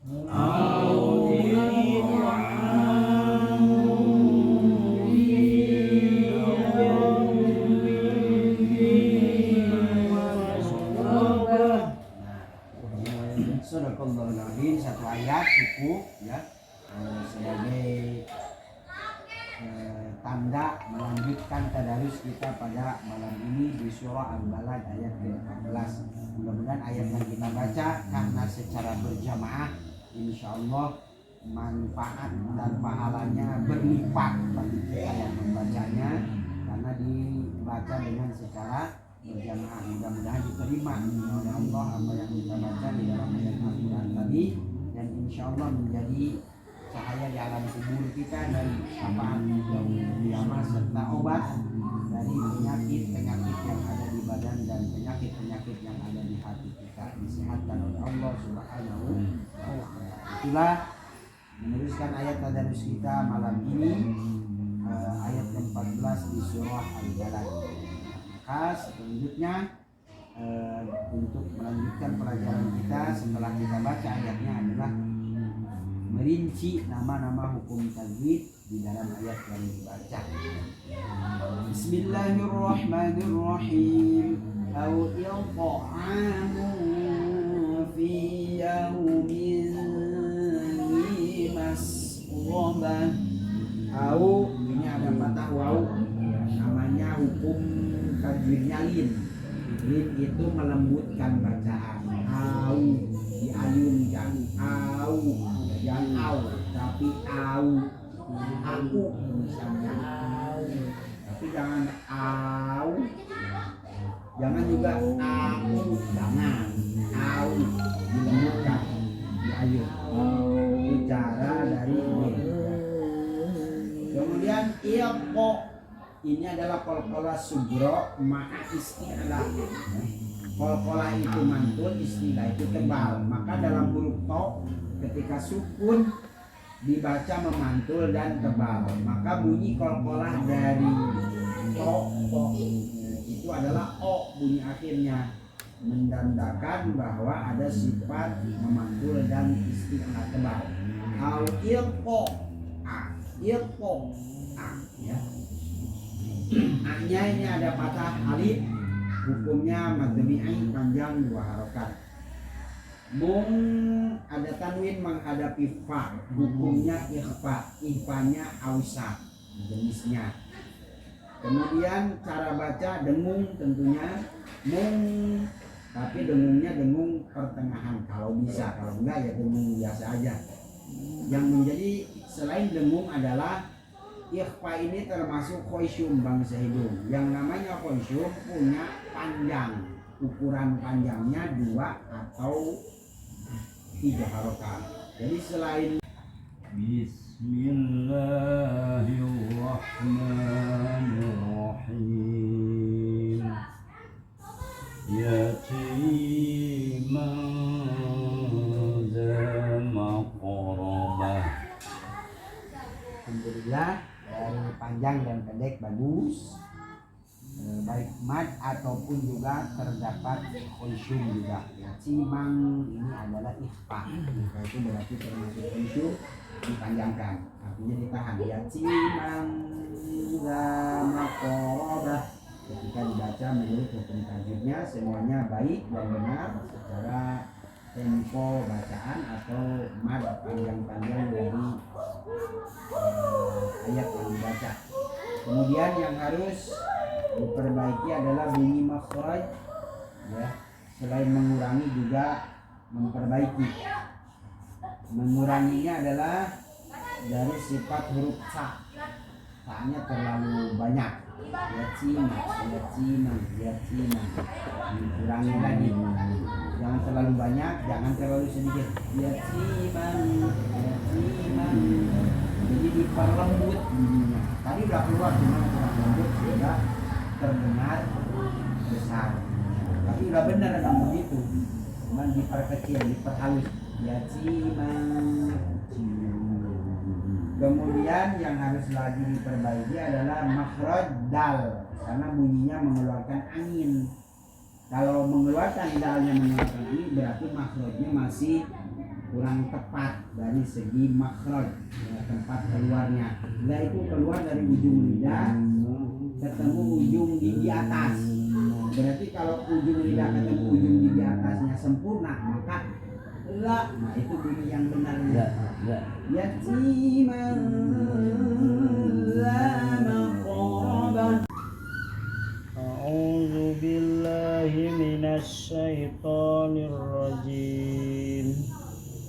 أو إطعام في يوم ذي مسغبة. Sadaqallahul Azim, satu ayat cukup ya sebagai tanda melanjutkan tadarus kita pada malam ini di surah Al-Balad ayat ke-14. Mudah-mudahan ayat yang kita baca karena secara berjamaah insyaallah manfaat dan pahalanya berlipat bagi kita yang membacanya karena dibaca dengan secara berjamaah. Mudah-mudahan diterima oleh Allah apa yang kita baca di dalam ayat Al-Quran tadi dan insyaallah menjadi cahaya di alam kubur kita dan syafaat yaumul qiyamah serta obat dari penyakit-penyakit yang ada di badan dan penyakit-penyakit yang ada di hati kita disehatkan oleh Allah Subhanahu wa ta'ala. Itulah meneruskan ayat tadarus kita malam ini ayat ke-14 di surah Al-Balad. Maka selanjutnya untuk melanjutkan pelajaran kita setelah kita baca ayatnya adalah merinci nama-nama hukum tajwid di dalam ayat yang dibaca. Bismillahirrahmanirrahim. Au yaqa'amu fi yawmin dhi masghubah. Au ini ada patah waw. Namanya hukum tajwidnya lin. Lin itu melembutkan bacaan. Au diayunkan. Au jangan au tapi au aku misalnya au tapi jangan au jangan juga aku jangan au dilembutkan diayun itu cara dari ini. Kemudian iqo ini adalah qalqalah sugro ma'a isti'lah. Qalqalah itu mantul, istilah itu tebal, maka dalam huruf to ketika sukun dibaca memantul dan tebal, maka bunyi qalqalah dari to itu adalah o bunyi akhirnya mendandakan bahwa ada sifat memantul dan istilah tebal. Au iqo iqo ya. A-nya ini ada patah alif, hukumnya madmi'i panjang dua harokat. Mung ada tanwin menghadapi fa, hukumnya ikhfa, ikhfanya ausat jenisnya. Kemudian cara baca dengung tentunya mung, tapi dengungnya dengung pertengahan kalau bisa, kalau enggak ya dengung biasa aja. Yang menjadi selain dengung adalah ikhfa ini termasuk khoisyum bangsa hidung. Yang namanya khoisyum punya panjang, ukuran panjangnya 2 atau 3 harokat. Jadi selain Bismillahirrahmanirrahim yatiman za maqrabah. Alhamdulillah dari panjang dan pendek bagus, baik mad ataupun juga terdapat khusyum juga. Ya, cimang ini adalah ikhfa, maka itu berarti termasuk khusyum dipanjangkan, artinya ditahan. Ya cimang sama korobah ketika dibaca menurut hukum tajwidnya semuanya baik dan benar secara tempo bacaan atau mad panjang-panjang dari ayat yang dibaca. Kemudian yang harus diperbaiki adalah bunyi makhraj ya, selain mengurangi juga memperbaiki. Menguranginya adalah dari sifat huruf sa, sa-nya terlalu banyak. Ya cima, dikurangi lagi. Jangan terlalu banyak, jangan terlalu sedikit. Ya cimang. Jadi diperlembut bunyinya. Tadi udah keluar cuma kurang lembut sehingga terdengar besar. Tapi udah benar kamu begitu. Cuman diperkecil, diperhalus. Ya cimang. Kemudian yang harus lagi diperbaiki adalah makhraj dal, karena bunyinya mengeluarkan angin. Kalau mengeluarkan dalnya mengeluarkan angin berarti makhrajnya masih kurang tepat dari segi makhraj, ya, tempat keluarnya. Nah itu keluar dari ujung lidah ketemu ujung gigi atas. Berarti kalau ujung lidah ketemu ujung gigi atasnya sempurna, maka la. Nah itu bunyi yang benarnya. Yatiman la maqraba. A'udzu billahi minasy syaithanir rajim.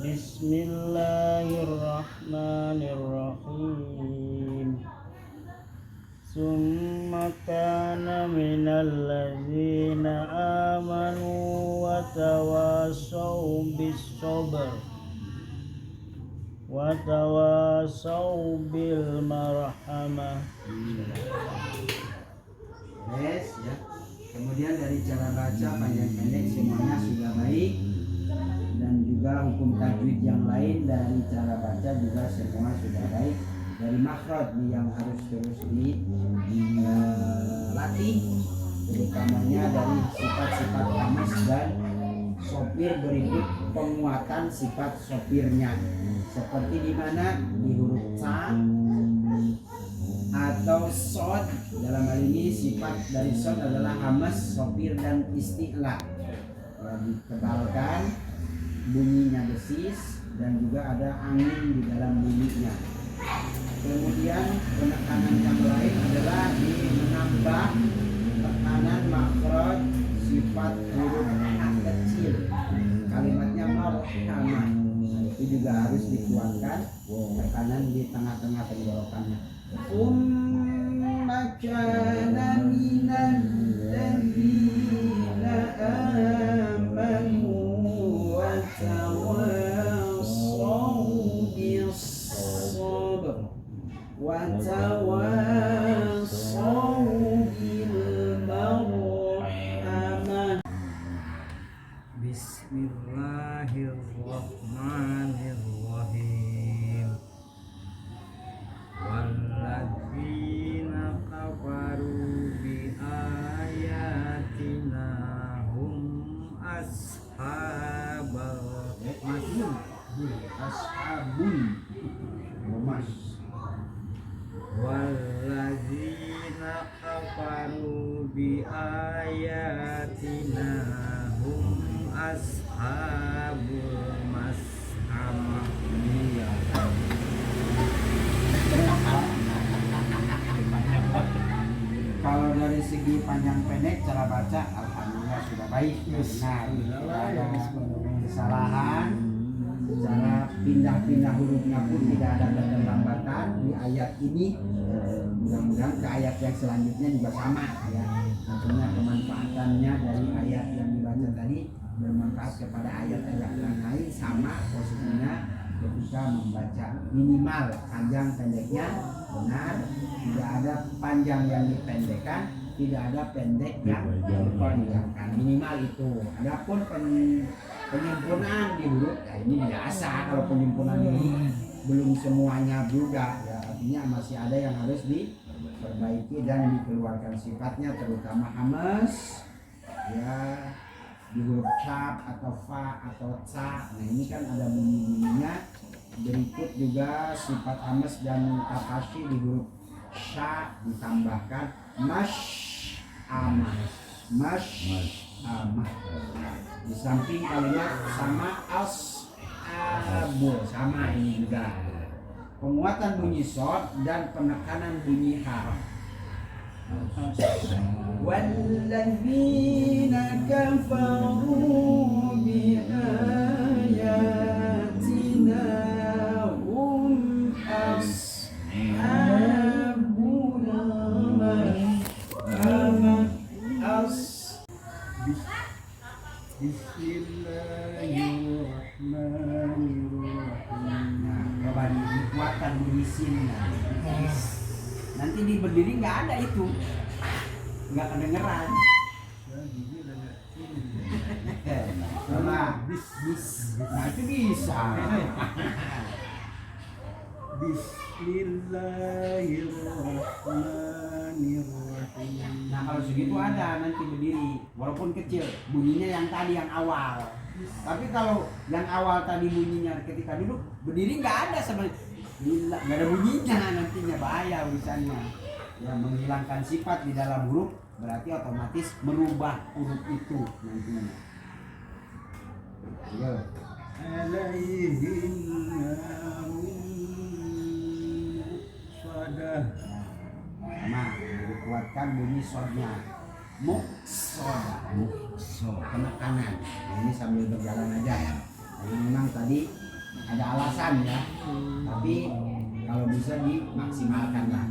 Bismillahirrahmanirrahim. Summa kana minal ladzina amanu wa tawassaw bis sabr wa tawassaw bil marhamah. Yes, ya. Kemudian dari cara baca panjang pendek semuanya sudah baik, dan juga hukum tajwid yang lain dari cara baca juga semua sudah baik. Dari makhraj nih yang harus terus dilatih, terutamanya dari sifat-sifat hamas dan sopir berikut penguatan sifat sopirnya, seperti di mana di huruf sa atau sod. Dalam hal ini sifat dari sod adalah hamas, sopir dan isti'la, ya, ditebalkan, bunyinya desis, dan juga ada angin di dalam bunyinya. Kemudian penekanan yang lain adalah di menambah tekanan makhraj sifat huruf a kecil, kalimatnya marhamah. Nah, itu juga harus dikuatkan tekanan di tengah-tengah tenggorokannya. Umma kana minal ladzina amanu wa tawassaw bis sabr wa tawassaw bil marhamah. Bismillahirrahmanirrahim. Walladzina kafaru bi ayatina hum ashabul mas. Walladzina kafaru bi ayatina hum ashabul mas'amah. Kalau dari segi panjang pendek cara baca alhamdulillah sudah baik, benar, tidak ada kesalahan. Cara pindah-pindah hurufnya pun tidak ada keterlambatan di ayat ini. Mudah-mudahan ke ayat yang selanjutnya juga sama, ya. Tentunya kemanfaatannya dari ayat yang dibaca tadi bermanfaat kepada ayat-ayat yang lain, sama posisinya ketika membaca. Minimal panjang pendeknya benar, tidak ada panjang yang dipendekkan, tidak ada pendek yang dipanjangkan, minimal itu. Adapun penyempurnaan di huruf, ya ini biasa. Kalau penyempurnaan ini belum semuanya juga, ya, artinya masih ada yang harus diperbaiki dan dikeluarkan sifatnya, terutama hamas, ya, di huruf ca atau fa atau ca. Nah ini kan ada bunyi-bunyinya. Berikut juga sifat hamas dan tafashi di huruf sya ditambahkan amah. Di samping kalimat sama abu, sama ini juga. Penguatan bunyi shad dan penekanan bunyi ha. Walladzina kafaru bi ayatina hum ashabul mas'amah. Bismillahirrahmanirrahim. Coba dikuatkan bunyi sinnya. Nanti di berdiri nggak ada itu, nggak kedengeran. Coba bis, nah itu bisa. Bismillahirrahmanirrahim. Nah kalau segitu ada nanti berdiri, walaupun kecil, bunyinya yang tadi yang awal. Tapi kalau yang awal tadi bunyinya ketika duduk berdiri nggak ada sama nggak ada bunyinya, nantinya bahaya urusannya. Ya, menghilangkan sifat di dalam huruf berarti otomatis merubah huruf itu nantinya. Ya. Nah, dikuatkan bunyi sodnya. Muksoda, penekanan. Nah, ini sambil berjalan aja ya. Jadi memang tadi ada alasan ya, tapi kalau bisa dimaksimalkan lah.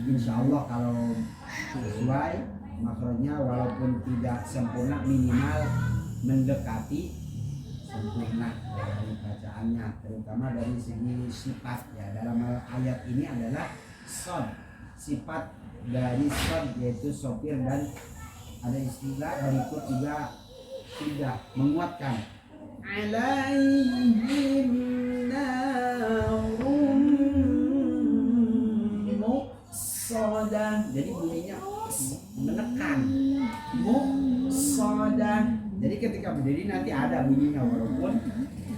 Insya Allah kalau sesuai makrojnya walaupun tidak sempurna minimal mendekati sempurna dari bacaannya, terutama dari segi sifat ya. Dalam ayat ini adalah sod, sifat dari sod yaitu sopir, dan ada istilah berikut juga sudah menguatkan alaihim narum muqsadah. Jadi bunyinya menekan muqsadah. Jadi ketika berdiri nanti ada bunyinya walaupun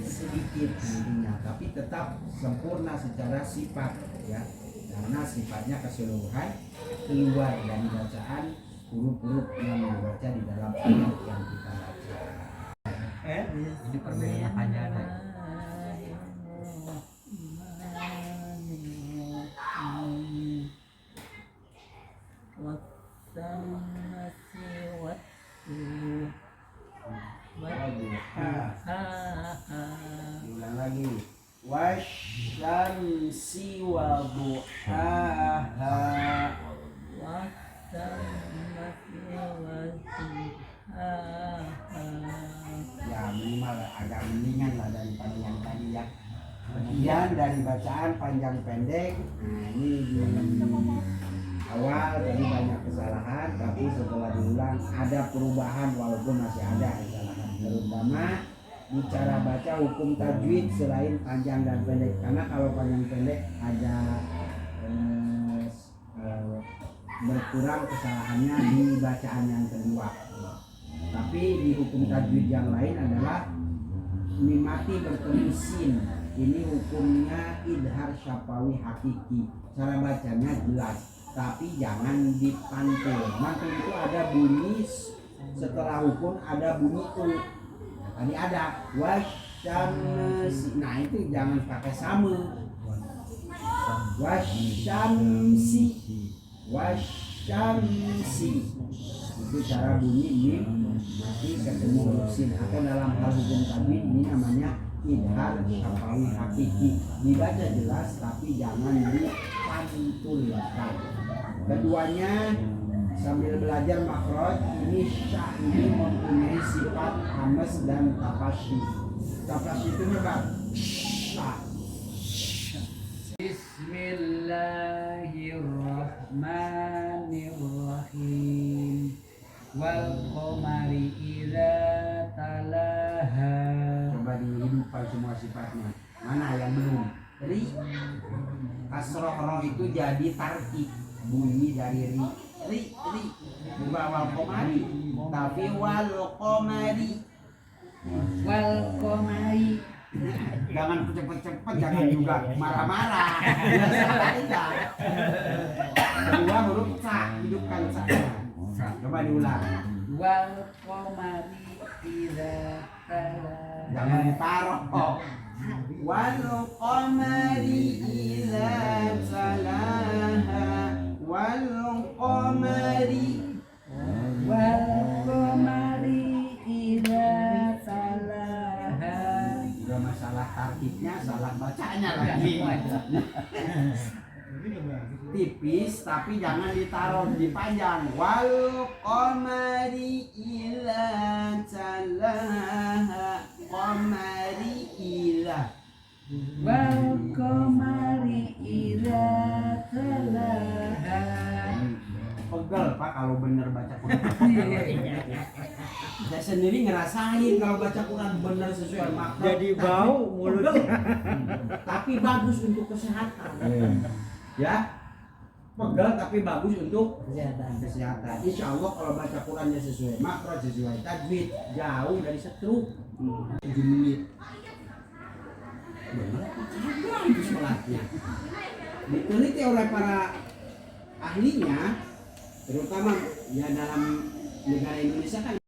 sedikit bunyinya, tapi tetap sempurna secara sifat ya, karena sifatnya keseluruhan keluar dari bacaan huruf-huruf yang dibaca di dalam ayat yang kita baca. Ini perbedaannya panjang. Ulang lagi. Wasyamsi wa duhaha. Ya minimal agak mendingan lah daripada yang tadi ya. Kemudian dari bacaan panjang pendek, nah ini di awal tadi banyak kesalahan, tapi setelah diulang ada perubahan walaupun masih ada kesalahan, terutama di cara baca hukum tajwid selain panjang dan pendek. Karena kalau panjang pendek ada berkurang kesalahannya di bacaan yang kedua. Tapi di hukum tajwid yang lain adalah mimati bertemu sin. Ini hukumnya idhar syafawi hakiki. Cara bacanya jelas, tapi jangan dipantul. Mantul itu ada bunyi setelah hukum, ada bunyi u. Tadi ada wasyamsi. Nah itu jangan pakai sama. Wasyamsi, wasyamsi. Itu cara bunyi mim nanti ketemu huruf sin. Atau dalam hal hukum tajwid ini namanya idhar syafawi hakiki. Dibaca jelas tapi jangan dipantulkan. Keduanya sambil belajar makhraj, ini syah ini mempunyai sifat hamas dan tafasy. Tafasy itu apa? Syah. Bismillahirrahmanirrahim. Wal qamari idza talaha. Coba dihidupkan semua sifatnya. Mana yang belum? Ri. Kasroh roh itu jadi tartib bunyi dari ri. Ri. Bukan wal qamari, tapi wal qamari. Wal qamari. Jangan cepet-cepet, jangan juga marah-marah. Biasa aja. Kedua huruf sa, hidupkan sa. Coba diulang. Wal qamari idza talaha. Jangan ditaruh. Wal qamari idza talaha. Wal qamari. Wal qamari idza talaha. Udah masalah tartibnya, salah bacanya lagi. Tipis tapi jangan ditaruh dipanjang. Wal qamari idza talaha. Qamari idza. Wal qamari idza talaha. Pegel Pak kalau bener baca Quran. Saya sendiri ngerasain kalau baca Quran bener sesuai makna. Jadi bau mulut. Tapi bagus untuk kesehatan. Ya, pegel tapi bagus untuk kesehatan. Insya Allah kalau baca Qurannya sesuai makro, sesuai tajwid, jauh dari stroke. 7 menit. Benar apa kagak itu sholatnya? Diteliti oleh para ahlinya, terutama ya dalam negara Indonesia kan